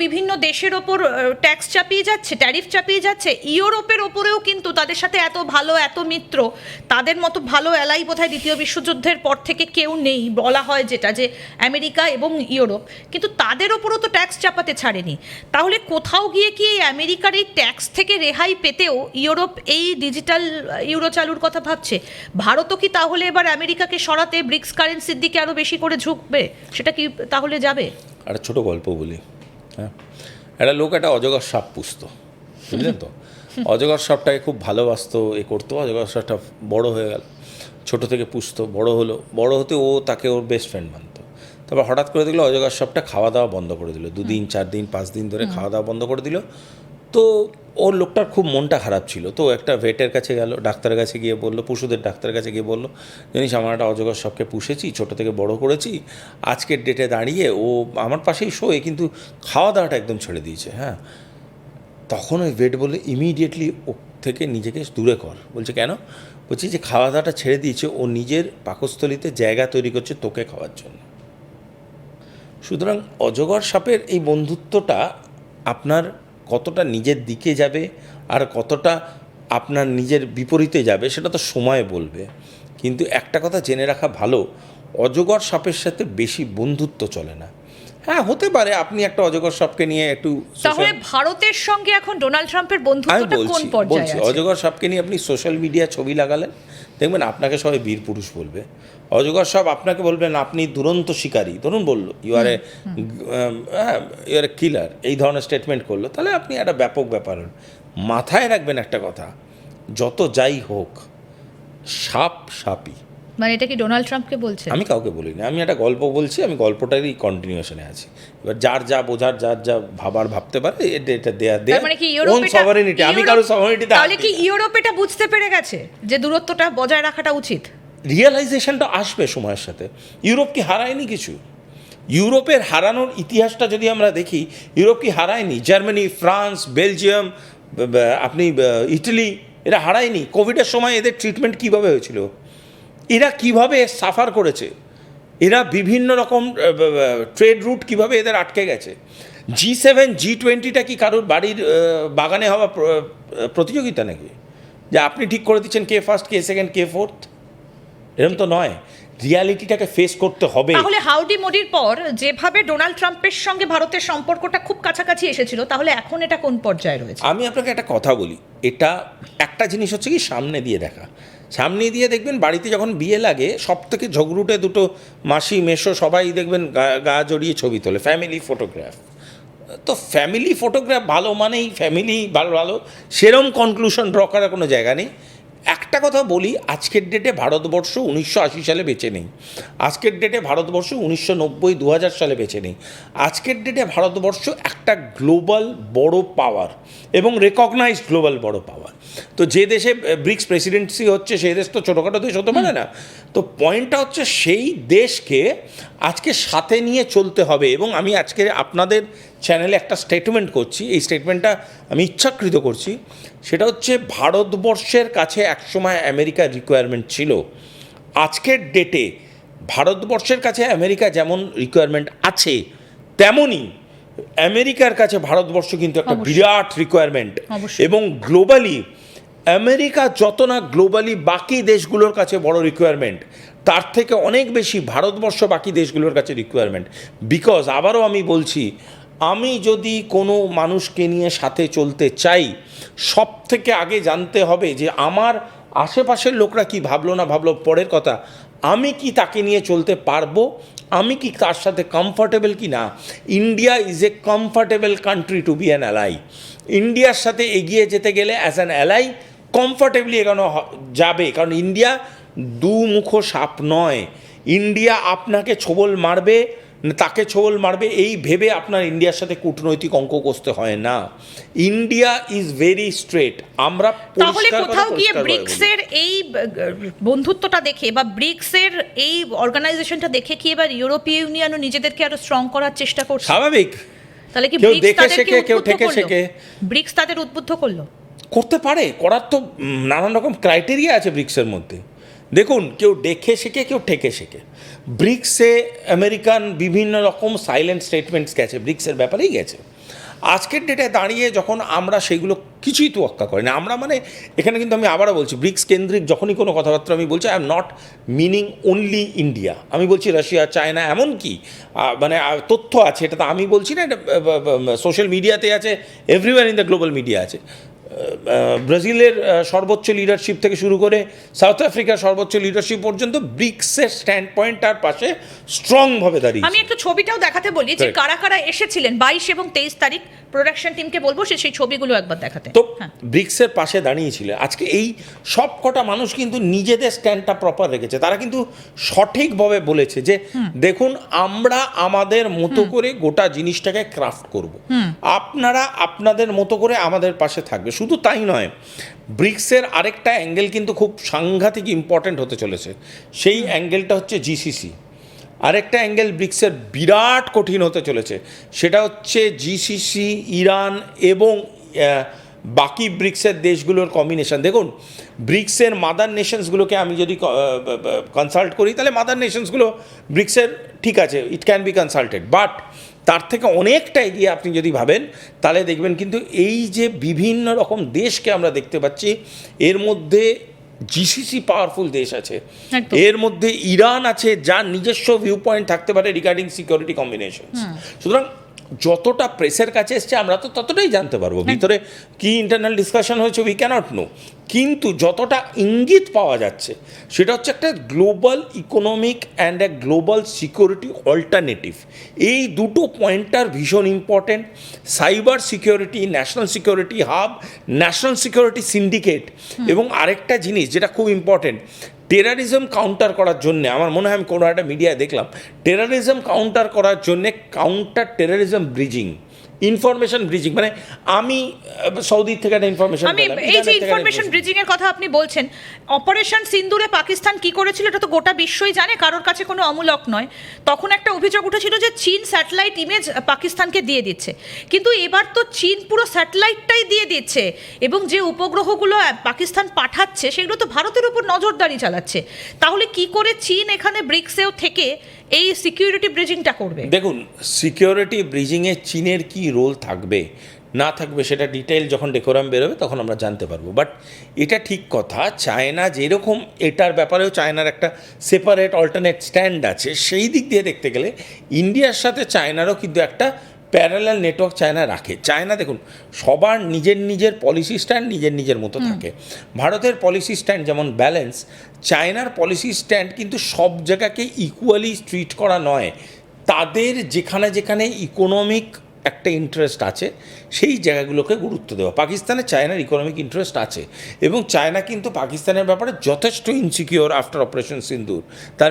বিভিন্ন দেশের ওপর ট্যাক্স চাপিয়ে যাচ্ছে, ট্যারিফ চাপিয়ে যাচ্ছে, ইউরোপের ওপরেও কিন্তু তাদের সাথে এত ভালো এত মিত্র, তাদের মতো ভালো অ্যালাই বোধহয় দ্বিতীয় বিশ্বযুদ্ধের পর থেকে কেউ নেই বলা হয়, যেটা যে আমেরিকা এবং ইউরোপ, কিন্তু তাদের ওপরও তো ট্যাক্স চাপাতে ছাড়েনি। তাহলে কোথাও গিয়ে কি এই আমেরিকার এই ট্যাক্স থেকে রেহাই পেতেও ইউরোপ এই ডিজিটাল ইউরো চালুর কথা ভাবছে? ভারতও কি তাহলে এবার আমেরিকাকে সরাতে ব্রিক্স কারেন্সির দিকে আরও বেশি করে ঝুঁকবে? সেটা কি তাহলে যাবে? একটা ছোটো গল্প বলি। হ্যাঁ, একটা লোক একটা অজগর সাপ পুষতো, বুঝলেন তো? অজগর সাপটাকে খুব ভালোবাসতো, করতো। অজগর সাপটা বড় হয়ে গেল, ছোটো থেকে পুষতো, বড় হলো, বড় হতে ও তাকে ওর বেস্ট ফ্রেন্ড মানতো। তারপর হঠাৎ করে দেখলো অজগর সাপটা খাওয়া দাওয়া বন্ধ করে দিল, 2 দিন 4 দিন 5 দিন ধরে খাওয়া দাওয়া বন্ধ করে দিল। তো ওর লোকটার খুব মনটা খারাপ ছিল, তো একটা ভেটের কাছে গেল, ডাক্তারের কাছে গিয়ে বললো, পশুদের ডাক্তারের কাছে গিয়ে বললো, জানিস আমার একটা অজগর সাপকে পুষেছি, ছোটো থেকে বড় করেছি, আজকের ডেটে দাঁড়িয়ে ও আমার পাশেই শোয়, কিন্তু খাওয়া দাওয়াটা একদম ছেড়ে দিয়েছে। হ্যাঁ, তখন ওই ভেট বললে ইমিডিয়েটলি ও থেকে নিজেকে দূরে কর। বলছে কেন? বলছি যে খাওয়া দাওয়াটা ছেড়ে দিয়েছে, ও নিজের পাকস্থলীতে জায়গা তৈরি করছে তোকে খাওয়ার জন্য। সুতরাং অজগর সাপের এই বন্ধুত্বটা আপনার কতটা নিজের দিকে যাবে আর কতটা আপনার নিজের বিপরীতে যাবে সেটা তো সময় বলবে। কিন্তু একটা কথা জেনে রাখা ভালো, অজগর সাপের সাথে বেশি বন্ধুত্ব চলে না। হ্যাঁ, হতে পারে আপনি একটা অজগর সাপকে নিয়ে একটু, তাহলে ভারতের সঙ্গে এখন ডোনাল্ড ট্রাম্পের বন্ধুত্বটা কোন পর্যায়ে আছে? অজগর সাপকে নিয়ে আপনি সোশ্যাল মিডিয়া ছবি লাগালেন, দেখবেন আপনাকে সবাই বীর পুরুষ বলবে। অজগর সাপ আপনাকে বলবেন আপনি দুরন্ত শিকারী, ধরুন বললো ইউ আর এ কিলার, এই ধরনের স্টেটমেন্ট করলো, তাহলে আপনি একটা ব্যাপক ব্যাপার। মাথায় রাখবেন একটা কথা, যত যাই হোক সাপ সাপই। মানে এটা কি ডোনাল্ড ট্রাম্পকে বলছে? আমি কাউকে বলিনি, আমি একটা গল্প বলছি, আমি গল্পটারই কন্টিনিউশনে আছি। এবার যার যা বোঝার, যার যা ভাবার ভাবতে পারে, এটা দেয়া মানে কি ইউরোপ সভারেনিটি, আমি কারো সভারেনিটিতে। তাহলে কি ইউরোপ এটা বুঝতে পেরে গেছে যে দূরত্বটা বজায় রাখাটা উচিত? রিয়েলাইজেশনটা আসবে সময়ের সাথে। ইউরোপ কি হারায়নি কিছু? ইউরোপের হারানোর ইতিহাসটা যদি আমরা দেখি, ইউরোপ কি হারায়নি? জার্মানি, ফ্রান্স, বেলজিয়াম, আপনি ইটালি, এরা হারায়নি? কোভিডের সময় এদের ট্রিটমেন্ট কীভাবে হয়েছিল? এরা কিভাবে সাফার করেছে? এরা বিভিন্ন রকম ট্রেড রুট কিভাবে এদের আটকে গেছে? G7 G20টা কি কারোর বাড়ির বাগানে হওয়া প্রতিযোগিতা নাকি, যে আপনি ঠিক করে দিচ্ছেন কে ফার্স্ট, কে সেকেন্ড, কে ফোর্থ? এরকম তো নয়। রিয়ালিটিটাকে ফেস করতে হবে। তাহলে হাউডি মোদির পর যেভাবে ডোনাল্ড ট্রাম্পের সঙ্গে ভারতের সম্পর্কটা খুব কাছাকাছি এসেছিল, তাহলে এখন এটা কোন পর্যায়ে রয়েছে? আমি আপনাকে একটা কথা বলি, এটা একটা জিনিস হচ্ছে কি সামনে দিয়ে দেখা। সামনে দিয়ে দেখবেন বাড়িতে যখন বিয়ে লাগে, সব থেকে ঝগড়ুটে দুটো মাসি মেশো সবাই দেখবেন গা জড়িয়ে ছবি তোলে, ফ্যামিলি ফটোগ্রাফ। তো ফ্যামিলি ফটোগ্রাফ ভালো মানেই ফ্যামিলি ভালো ভালো, সেরম কনক্লুশন ড্র করার কোনো জায়গা নেই। একটা কথা বলি, আজকের ডেটে ভারতবর্ষ 1980 সালে বেঁচে নেই। আজকের ডেটে ভারতবর্ষ 1990-2000 সালে বেঁচে নেই। আজকের ডেটে ভারতবর্ষ একটা গ্লোবাল বড় পাওয়ার এবং রেকগনাইজড গ্লোবাল বড় পাওয়ার। তো যে দেশে ব্রিক্স প্রেসিডেন্সি হচ্ছে সেই দেশ তো ছোটোখাটো দেশ হতে পারে না। তো পয়েন্টটা হচ্ছে সেই দেশকে আজকে সাথে নিয়ে চলতে হবে। এবং আমি আজকে আপনাদের চ্যানেলে একটা স্টেটমেন্ট করছি, এই স্টেটমেন্টটা আমি ইচ্ছাকৃত করছি। সেটা হচ্ছে ভারতবর্ষের কাছে একসময় আমেরিকার রিকোয়ারমেন্ট ছিল, আজকের ডেটে ভারতবর্ষের কাছে আমেরিকা যেমন রিকোয়ারমেন্ট আছে, তেমনই আমেরিকার কাছে ভারতবর্ষ কিন্তু একটা বিরাট রিকোয়ারমেন্ট। এবং গ্লোবালি আমেরিকা যত না গ্লোবালি বাকি দেশগুলোর কাছে বড় রিকোয়ারমেন্ট, তার থেকে অনেক বেশি ভারতবর্ষ বাকি দেশগুলোর কাছে রিকোয়ারমেন্ট। বিকজ আবারও আমি বলছি, আমি যদি কোনো মানুষকে নিয়ে সাথে চলতে চাই, সব থেকে আগে জানতে হবে যে আমার আশেপাশের লোকরা কি ভাবলো না ভাবলো পরের কথা, আমি কি তাকে নিয়ে চলতে পারবো, আমি কি তার সাথে কমফর্টেবল কি না। India is a comfortable country to be an ally. ইন্ডিয়ার সাথে এগিয়ে যেতে গেলে অ্যাজ অ্যান অ্যালাই কমফর্টেবলি এগোনো যাবে, কারণ ইন্ডিয়া দুমুখো সাপ নয়। ইন্ডিয়া আপনাকে ছোবল মারবে, তাকে ছোবল মারবে, এই ভেবে আপনার ইন্ডিয়ার সাথে কূটনৈতিক অঙ্ক কষতে হয় না। India is very straight. আমরা তাহলে কোথাও গিয়ে ব্রিক্সের এই বন্ধুত্বটা দেখে বা ব্রিক্সের এই অর্গানাইজেশনটা দেখে কি এবার ইউরোপীয় ইউনিয়নও নিজেদেরকে আরো স্ট্রং করার চেষ্টা করছে? স্বাভাবিক। তাহলে কি কেউ দেখে শেখে, কেউ ঠেকে শেখে। ব্রিক্স তাদের উদ্বুদ্ধ করলো? করতে পারে, করার তো নানান রকম ক্রাইটেরিয়া আছে ব্রিক্সের মধ্যে। দেখুন, কেউ দেখে শেখে, কেউ ঠেকে শেখে। ব্রিক্সে আমেরিকান বিভিন্ন রকম সাইলেন্ট স্টেটমেন্টস গেছে, ব্রিক্সের ব্যাপারেই গেছে। আজকের ডেটে দাঁড়িয়ে যখন আমরা সেগুলো কিছুই তোয়াক্কা করি না, আমরা মানে এখানে কিন্তু আমি আবারও বলছি, ব্রিক্স কেন্দ্রিক যখনই কোনো কথাবার্তা আমি বলছি, I am not meaning only India, আমি বলছি রাশিয়া, চায়না, এমনকি মানে তথ্য আছে, এটা তো আমি বলছি না, এটা সোশ্যাল মিডিয়াতে আছে, everywhere in the global media আছে। ব্রাজিলের সর্বোচ্চ লিডারশিপ থেকে শুরু করে সাউথ আফ্রিকার সর্বোচ্চ লিডারশিপ পর্যন্ত ব্রিক্সের স্ট্যান্ড পয়েন্টটার পাশে স্ট্রংভাবে দাঁড়িয়ে। আমি একটু ছবিটাও দেখাতে বলি যে কারা কারা এসেছিলেন 22 এবং 23 তারিখ। প্রোডাকশন টিমকে বলবো সেই ছবিগুলো একবার দেখাতে। তো ব্রিক্সের পাশে দাঁড়িয়েছিল। আজকে এই সব কটা মানুষ কিন্তু নিজেদের স্ট্যান্ডটা প্রপার রেখেছে, তারা কিন্তু সঠিকভাবে বলেছে যে দেখুন, আমরা আমাদের মতো করে গোটা জিনিসটাকে ক্রাফট করব, আপনারা আপনাদের মতো করে আমাদের পাশে থাকবে। শুধু তাই নয়, ব্রিক্সের আরেকটা অ্যাঙ্গেল কিন্তু খুব সাংঘাতিক ইম্পর্ট্যান্ট হতে চলেছে, সেই অ্যাঙ্গেলটা হচ্ছে জিসিসি। আরেকটা অ্যাঙ্গেল ব্রিক্সের বিরাট কঠিন হতে চলেছে, সেটা হচ্ছে জিসিসি, ইরান এবং বাকি ব্রিক্সের দেশগুলোর কম্বিনেশন। দেখুন, ব্রিক্সের মাদার নেশনসগুলোকে আমি যদি কনসাল্ট করি, তাহলে মাদার নেশনসগুলো ব্রিক্সের ঠিক আছে, it can be consulted, but তার থেকে অনেকটা এগিয়ে আপনি যদি ভাবেন, তাহলে দেখবেন কিন্তু এই যে বিভিন্ন রকম দেশকে আমরা দেখতে পাচ্ছি, এর মধ্যে জিসিসি পাওয়ারফুল দেশ আছে, এর মধ্যে ইরান আছে, যার নিজস্ব ভিউ পয়েন্ট থাকতে পারে রিগার্ডিং সিকিউরিটি কম্বিনেশন। সুতরাং যতটা প্রেসের কাছে এসছে আমরা তো ততটাই জানতে পারবো, ভিতরে কি ইন্টারনাল ডিসকাশন হয়েছে উই ক্যানট নো, কিন্তু যতটা ইঙ্গিত পাওয়া যাচ্ছে সেটা হচ্ছে একটা global economic and a global security alternative. এই দুটো পয়েন্টটার ভীষণ important. Cyber security, national security hub, national security syndicate, এবং আরেকটা জিনিস যেটা খুব ইম্পর্টেন্ট, টেরারিজম কাউন্টার করার জন্যে, আমার মনে হয় আমি কোনো একটা মিডিয়ায় দেখলাম, টেরারিজম কাউন্টার করার জন্যে counter terrorism bridging, information bridging, মানে আমি সৌদি থেকে একটা ইনফরমেশন, আমি এই যে ইনফরমেশন ব্রিজিং এর কথা আপনি বলছেন, অপারেশন সিন্দুরে পাকিস্তান কি করেছিল এটা তো গোটা বিশ্বই জানে, কারোর কাছে কোনো অমূলক নয়। তখন একটা অভিযোগ উঠেছিল যে চীন স্যাটেলাইট ইমেজ পাকিস্তানকে দিয়ে দিচ্ছে, কিন্তু এবার তো চীন পুরো স্যাটেলাইটটাই দিয়ে দিচ্ছে, এবং যে উপগ্রহগুলো পাকিস্তান পাঠাচ্ছে সেগুলো তো ভারতের উপর নজরদারি চালাচ্ছে। তাহলে কি করে চীন এখানে ব্রিক্সেও থেকে এই সিকিউরিটি ব্রিজিংটা করবে? দেখুন, সিকিউরিটি ব্রিজিংয়ে চীনের কি রোল থাকবে না থাকবে সেটা ডিটেইল যখন ডেকোরাম বেরোবে তখন আমরা জানতে পারবো। বাট এটা ঠিক কথা, চায়না যেরকম এটার ব্যাপারেও চায়নার একটা সেপারেট অল্টারনেট স্ট্যান্ড আছে, সেই দিক দিয়ে দেখতে গেলে ইন্ডিয়ার সাথে চায়নারও কিন্তু একটা প্যারালাল নেটওয়ার্ক চায়না রাখে। চায়না দেখুন, সবার নিজের নিজের পলিসি স্ট্যান্ড নিজের নিজের মতো থাকে। ভারতের পলিসি স্ট্যান্ড যেমন ব্যালেন্স, চায়নার পলিসি স্ট্যান্ড কিন্তু সব জায়গাকে ইকুয়ালি ট্রিট করা নয়, তাদের যেখানে যেখানে ইকোনমিক একটা ইন্টারেস্ট আছে সেই জায়গাগুলোকে গুরুত্ব দেওয়া। পাকিস্তানে চায়নার ইকোনমিক ইন্টারেস্ট আছে, এবং চায়না কিন্তু পাকিস্তানের ব্যাপারে যথেষ্ট ইনসিকিওর আফটার অপারেশন সিন্দুর। তার